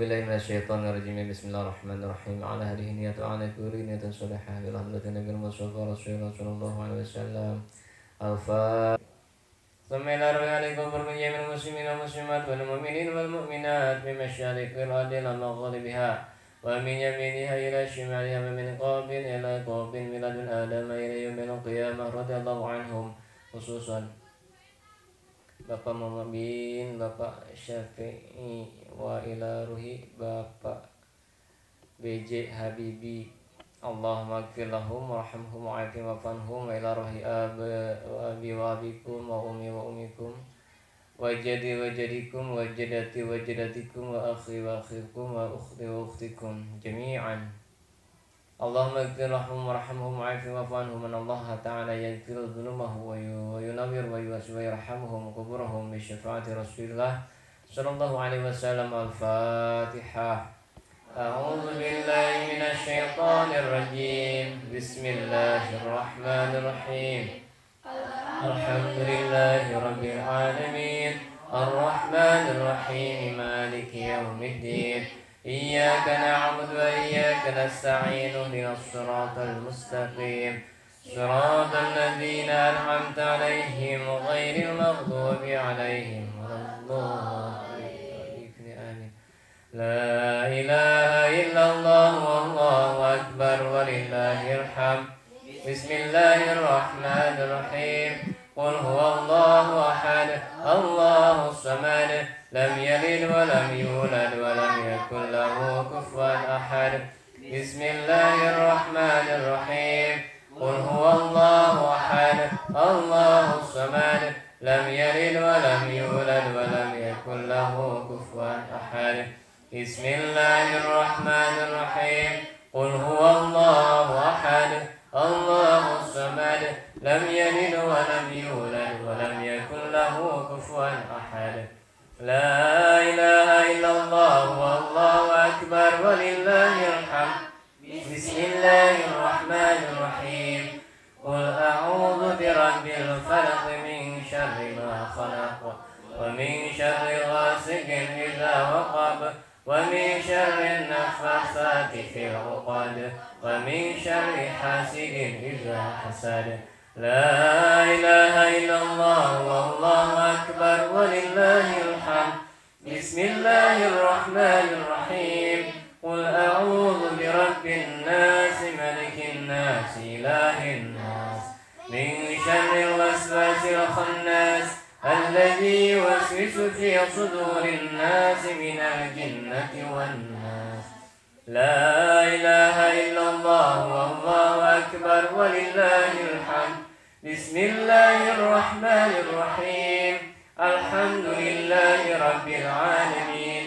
بالله من الشيطان الرجيم. بسم الله الرحمن الرحيم. على هذه النية وعلى كل نية صالحة برحمة النبي المصطفى رسول الله صلى الله عليه وسلم. الفاتحة. ثم إلى رجالكم من جميع المسلمين والمسلمات والمؤمنين والمؤمنات بمشارق الأرض إلى مغربها ومن يمينها إلى شمالها ومن قاب إلى قاب ميلاد آدم إلى يوم القيامة رضي الله عنهم خصوصا Bapak Muhammad bin, Bapak Syafi'i wa ila ruhi Bapak BJ Habibi. Allahumma gfir lahum warhamhum wa'afihim wa'fanhum wa ila ruhi abi wa abikum wa ummikum wa jadi wa jadikum wa jadati wa jadatikum wa akhi wa akhikum wa ukhti wa ukhtikum jami'an. Allahumma ighfir lahum warhamhum wa'afihim wa'fu anhum. Allah ta'ala yaghfiru dhunubahu wa yunawwir wa yuwassi wa yarhamuhum quburahum bi syafaati Rasulillah sallallahu alaihi wasallam. Al-Fatihah. A'udzu billahi minasy syaithanir rajim. Bismillahirrahmanirrahim. Alhamdulillahi rabbil alamin. Ar-Rahmanir Rahim. Maliki yaumiddin. إياك نعبد وإياك نستعين اهدنا الصراط المستقيم صراط الذين أنعمت عليهم غير المغضوب عليهم ولا الضالين. آمين. لا إله إلا الله والله أكبر ولله الحمد. بسم الله الرحمن الرحيم. قل هو الله أحد الله الصمد لم يلد ولم يولد ولم يكن له كفوا أحد. بسم الله الرحمن الرحيم. قل هو الله أحد الله الصمد لم يلد ولم يولد ولم يكن له كفوا أحد. بسم الله الرحمن الرحيم. قل هو الله أحد الله الصمد لم يلد ولم يولد ولم يكن له كفوا أحد. لا إله إلا الله والله أكبر ولله الحمد. بسم الله الرحمن الرحيم. قل أعوذ برب الفلق من شر ما خلق ومن شر غاسق إذا وقب ومن شر النفاثات في العقد ومن شر حاسد إذا حسد. لا إله إلا الله والله أكبر ولله الحمد. بسم الله الرحمن الرحيم. قل أعوذ برب الناس ملك الناس إله الناس من شر الوسواس الخناس الذي يوسوس في صدور الناس من الجنة والناس. لا إله إلا الله والله أكبر ولله الحمد. بسم الله الرحمن الرحيم. الحمد لله رب العالمين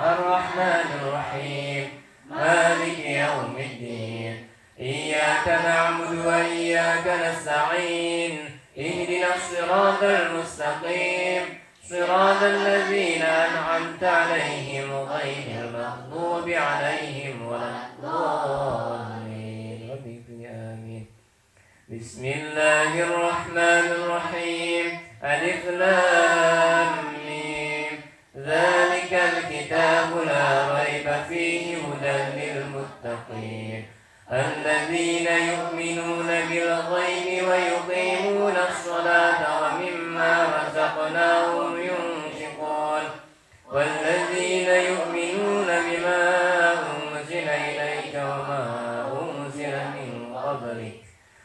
الرحمن الرحيم مالك يوم الدين. إياك نعبد وإياك نستعين اهدنا الصراط المستقيم صراط الذين أنعمت عليهم غير المغضوب عليهم ولا الضالين. آمين. بسم الله الرحمن الرحيم. ألف لام ميم. ذلك الكتاب لا ريب فيه هدى للمتقين الذين يؤمنون بالغيب ويقيمون الصلاة ومما رزقناهم ينفقون والذين يؤمنون بما أنزل إليك وما أنزل من قبلك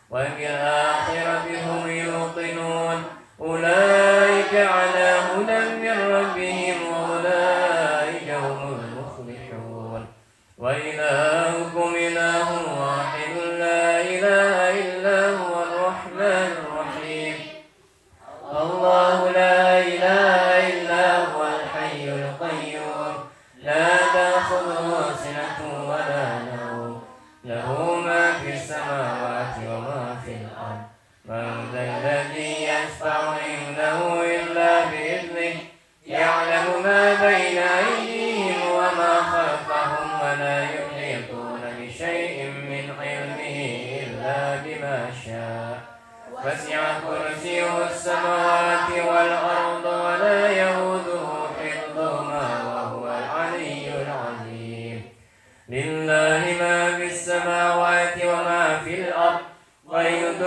وبالآخرة هم يوقنون أولئك على هدى من ربهم وأولئك هم المفلحون. وإلهكم إله واحد لا إله إلا هو الرحمن الرحيم. الله لا إله إلا هو الحي القيوم لا تأخذه سنة ولا نوم له ما في السماوات وما في الأرض. من ذا الذي يشفع عنده إلا بإذنه يعلم ما بين أيديهم وما خلفهم ولا يحيطون بشيء من علمه إلا بما شاء. وسع كرسيه السماوات والأرض ولا يئوده حفظهما وهو العلي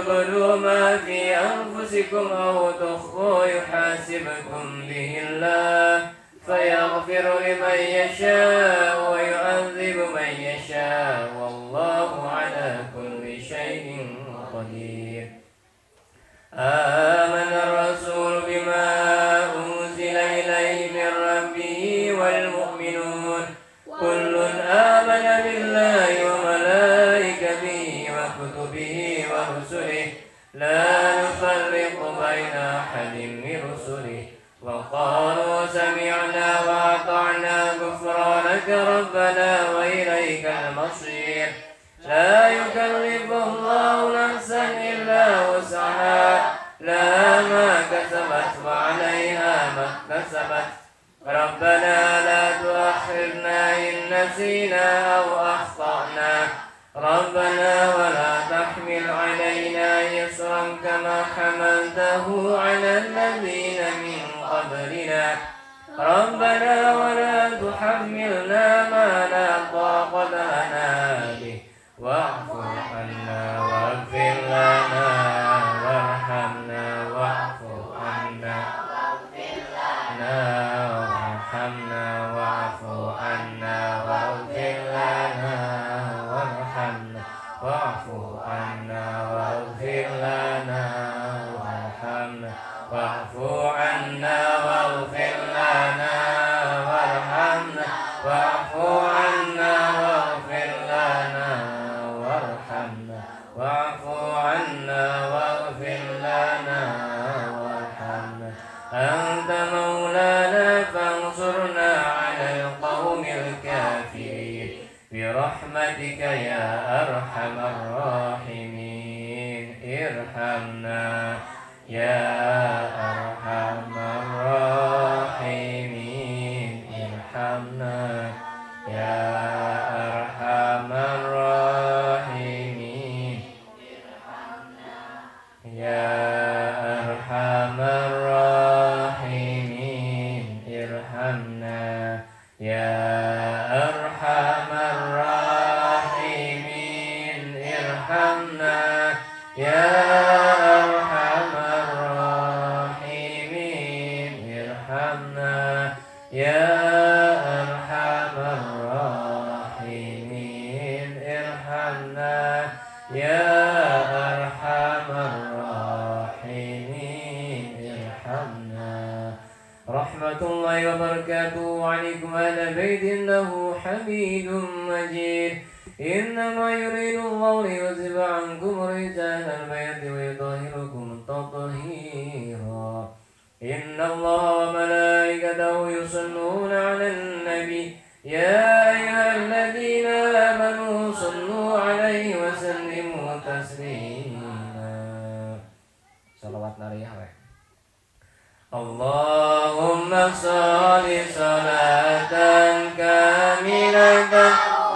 تبدوا ما في أنفسكم أو تخفوا يحاسبكم به الله فيغفر لمن يشاء ويعذب من يشاء والله على كل شيء قدير. آمن الرسول بما أنزل إليه من ربه والمؤمنون كل آمن بالله وملائكته وكتبه ورسله لا نفرق بين أحد من رسله وقالوا سمعنا وأطعنا غفرانك ربنا وإليك المصير. لا يكلف الله نفسا إلا وسعها لها ما كسبت وعليها ما اكتسبت ربنا لا تؤاخذنا إن نسينا أو أخطأنا ربنا ولا تحمل علينا إصرا كما حملته على الذين من قبلنا ربنا ولا تحملنا ما لا طاقة لنا به واعف عنا واغفر لنا وارحمنا واعف عنا وارحمنا واعف عنا واغفر لنا وارحمنا واعف عنا واغفر لنا وارحمنا واعف عنا واغفر لنا وارحمنا واعف عنا واغفر لنا وارحمنا واعف عنا واغفر لنا وارحمنا أنت مولانا فانصرنا على القوم الكافرين برحمتك يا أرحم الراحمين. ارحمنا يا أرحم الراحمين. ارحمنا يا أرحم الراحمين. يا أرحم الراحمين. ارحمنا يا أرحم الراحمين. ارحمنا يا أرحم الراحمين. ارحمنا يا أرحم الراحمين. ارحمنا يا أرحم الراحمين. ارحمنا. رحمة الله وبركاته عليكم أهل بيت إنه حميد مجيد. إنما يريد الله ليذهب عنكم الرجس أهل البيت ويطهركم تطهيرا. إن الله وملائكته يصلون على النبي يا أيها الذين آمنوا صلوا عليه وسلموا تسليما. صلوات عليه. اللهم صل صلاة كاملة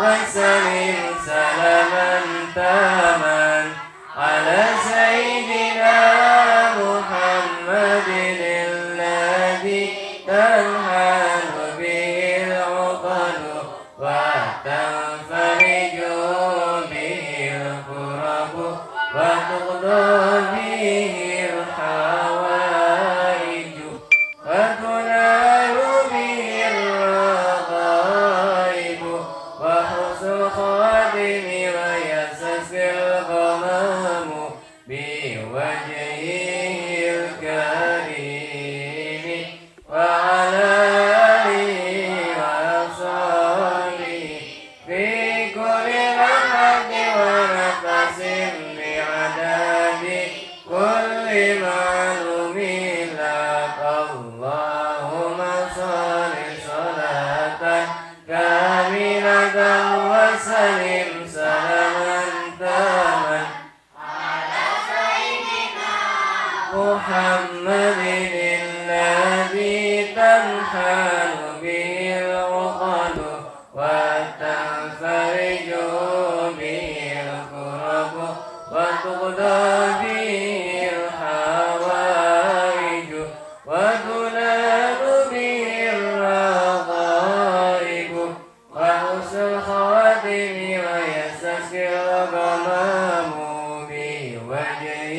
وسلم سلاما تاما على سيدنا محمد الذي تنحل به العقد وتنفرج به الكرب وتقضى به الحوائج وتنال به الرغائب وحسن الخاتم ويستسقي الغمام بوجهه الكريم وعلى آله وأصحابه في كل لحظة ونفس بعدد كل معلوم لك. اللهم صل صلاة كاملة وسلم سلاما تاما على سيدنا محمد الذي تنحل به العقد وتنفرج به الكرب وتقضى به الحوائج وتنال به الرغائب وحسن الخاتم ويستسقي الغمام بوجهه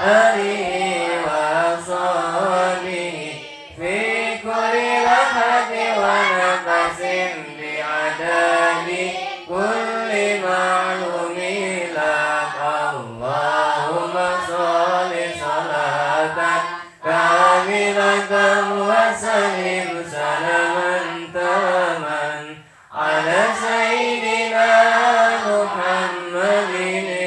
آله وصحبه في كل لمحة ونفس بعدد كل معلوم لك اللهم صل صلاة كاملة وسلم سلاما تاما على سيدنا محمد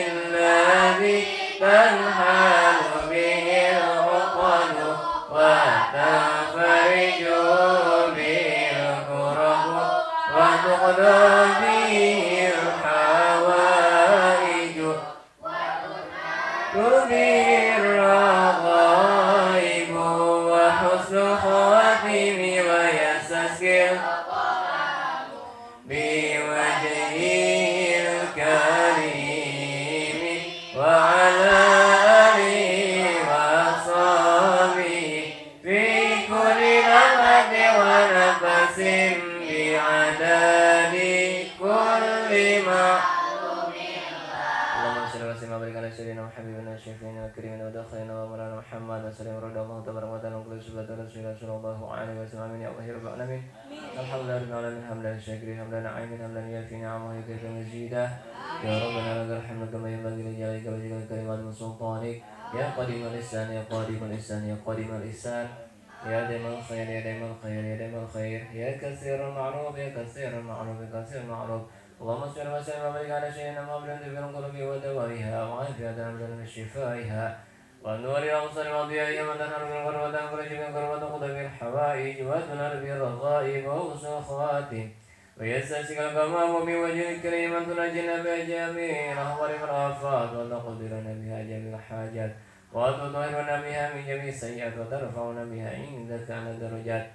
الذي تنحل به العقد وتنفرج به الكرب وتقضى به الحوائج به الرغائب وحسن الخواتم ويستسقي بوجهه الكريم وعلى آله وصحبه في كل لمحة ونفس بعدد كل معلوم اللهم صل وسلم وبارك على سيدنا وحبيبنا وشفيعنا وكريمنا ودخلنا ومولانا محمد وسلم رضي الله تبارك وتعالى عن كل صفات رسول الله صلى الله عليه وسلم امين يا الله رب العالمين الحمد لله رب العالمين حمدا شاكرا حمدا نعيما حمدا يكفي نعمه كيف مزيدا يا ربنا لك الحمد كما ينبغي لجلالك وجلال كلمات من سلطانك يا قديم الإحسان يا قديم الإحسان يا قديم الإحسان يا دائم الخير يا دائم الخير يا دائم الخير يا كثير المعروف يا كثير المعروف يا كثير المعروف اللهم صل وسلم وبارك على سيدنا محمد في القلوب ودوائها وعافية الأبدان من شفائها ونور الأبصار وضيائها وتنهر من الغربة وتنفرج من الغربة وتقضى بالحوائج وتنال بالرغائب وحسن الخواتم ويستسقى الغمام بوجه الكريم أن تنجينا بها جميع الأهوال والآفات وتقدرنا بها جميع الحاجات وتطهرنا بها من جميع السيئات وترفعنا بها عندك على الدرجات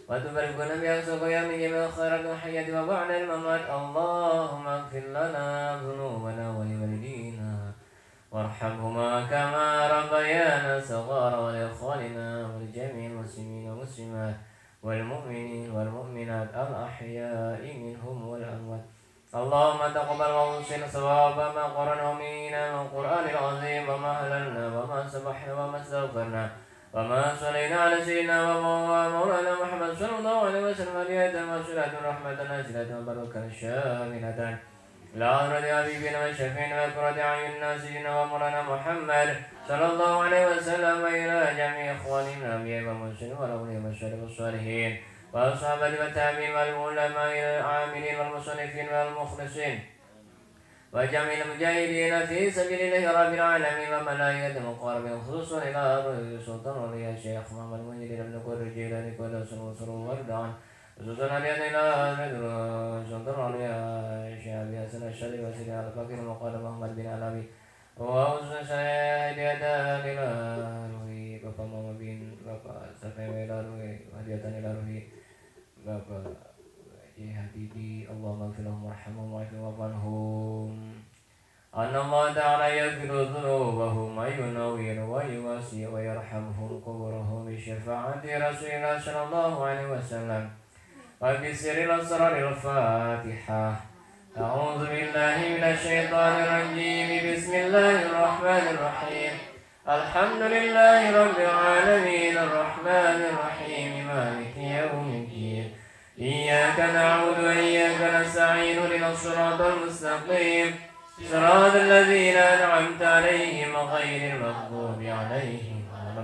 وتباركنا بها سقيا من جميع الخيرات والحياة وبعد الممات اللهم اغفر لنا ذنوبنا ولوالدينا وارحمهما كما ربيانا صغارا ولإخواننا ولجميع المسلمين والمسلمات والمؤمنين والمؤمنات الأحياء منهم والأموات اللهم تقبل وحسن ثواب ما قرأناه من القرآن العظيم وما هللنا وما سبحنا وما استغفرنا وما صلينا على سيدنا ومولانا محمد صلى الله عليه وسلم آية وصلاة رحمة نازلة وبركة شاملة لا أرد حبيبنا وشفينا وقرة أعيننا سيدنا ومولانا محمد صلى الله عليه وسلم إلى جميع إخواننا الأنبياء والمرسلين والأولياء والصالحين والصالحين والصحابة والتابعين والعلماء العاملين والمصنفين والمخلصين وجميع المجاهدين في سبيل الله رب العالمين وملائكة المقربين خصوصا إلى رئيس سلطان ولي الشيخ محمد المجيد بن قر الجيلاني قدس سر وردان خصوصا إلى سلطان ولي الشيخ أبي حسن الشاذلي وسيدي الفقير المقدم محمد بن علوي وحسن سيدنا إلى روحي Bapak Mama bin Bapak Safai Welaruhi Hadiatan Ilaruhi Bapak Habibi Allahumma gfirlahum warhamhum wa'afi'anhum Anna Allah ta'ala yaghfiru dhunubahum wa yunawwir wa yuwasi wa yarhamhum quburahum bi syafa'ati Rasulillah sallallahu alaihi wasallam wa bi sirril asraril Fatihah A'udzu billahi minasy syaithanir rajim Bismillahir rahmanir rahim Alhamdulillahi rabbil alamin arrahmanir rahim maliki yaumiddin إياك نعبد وإياك نستعين اهدنا الصراط المستقيم صراط الذين أنعمت عليهم غير المغضوب عليهم ولا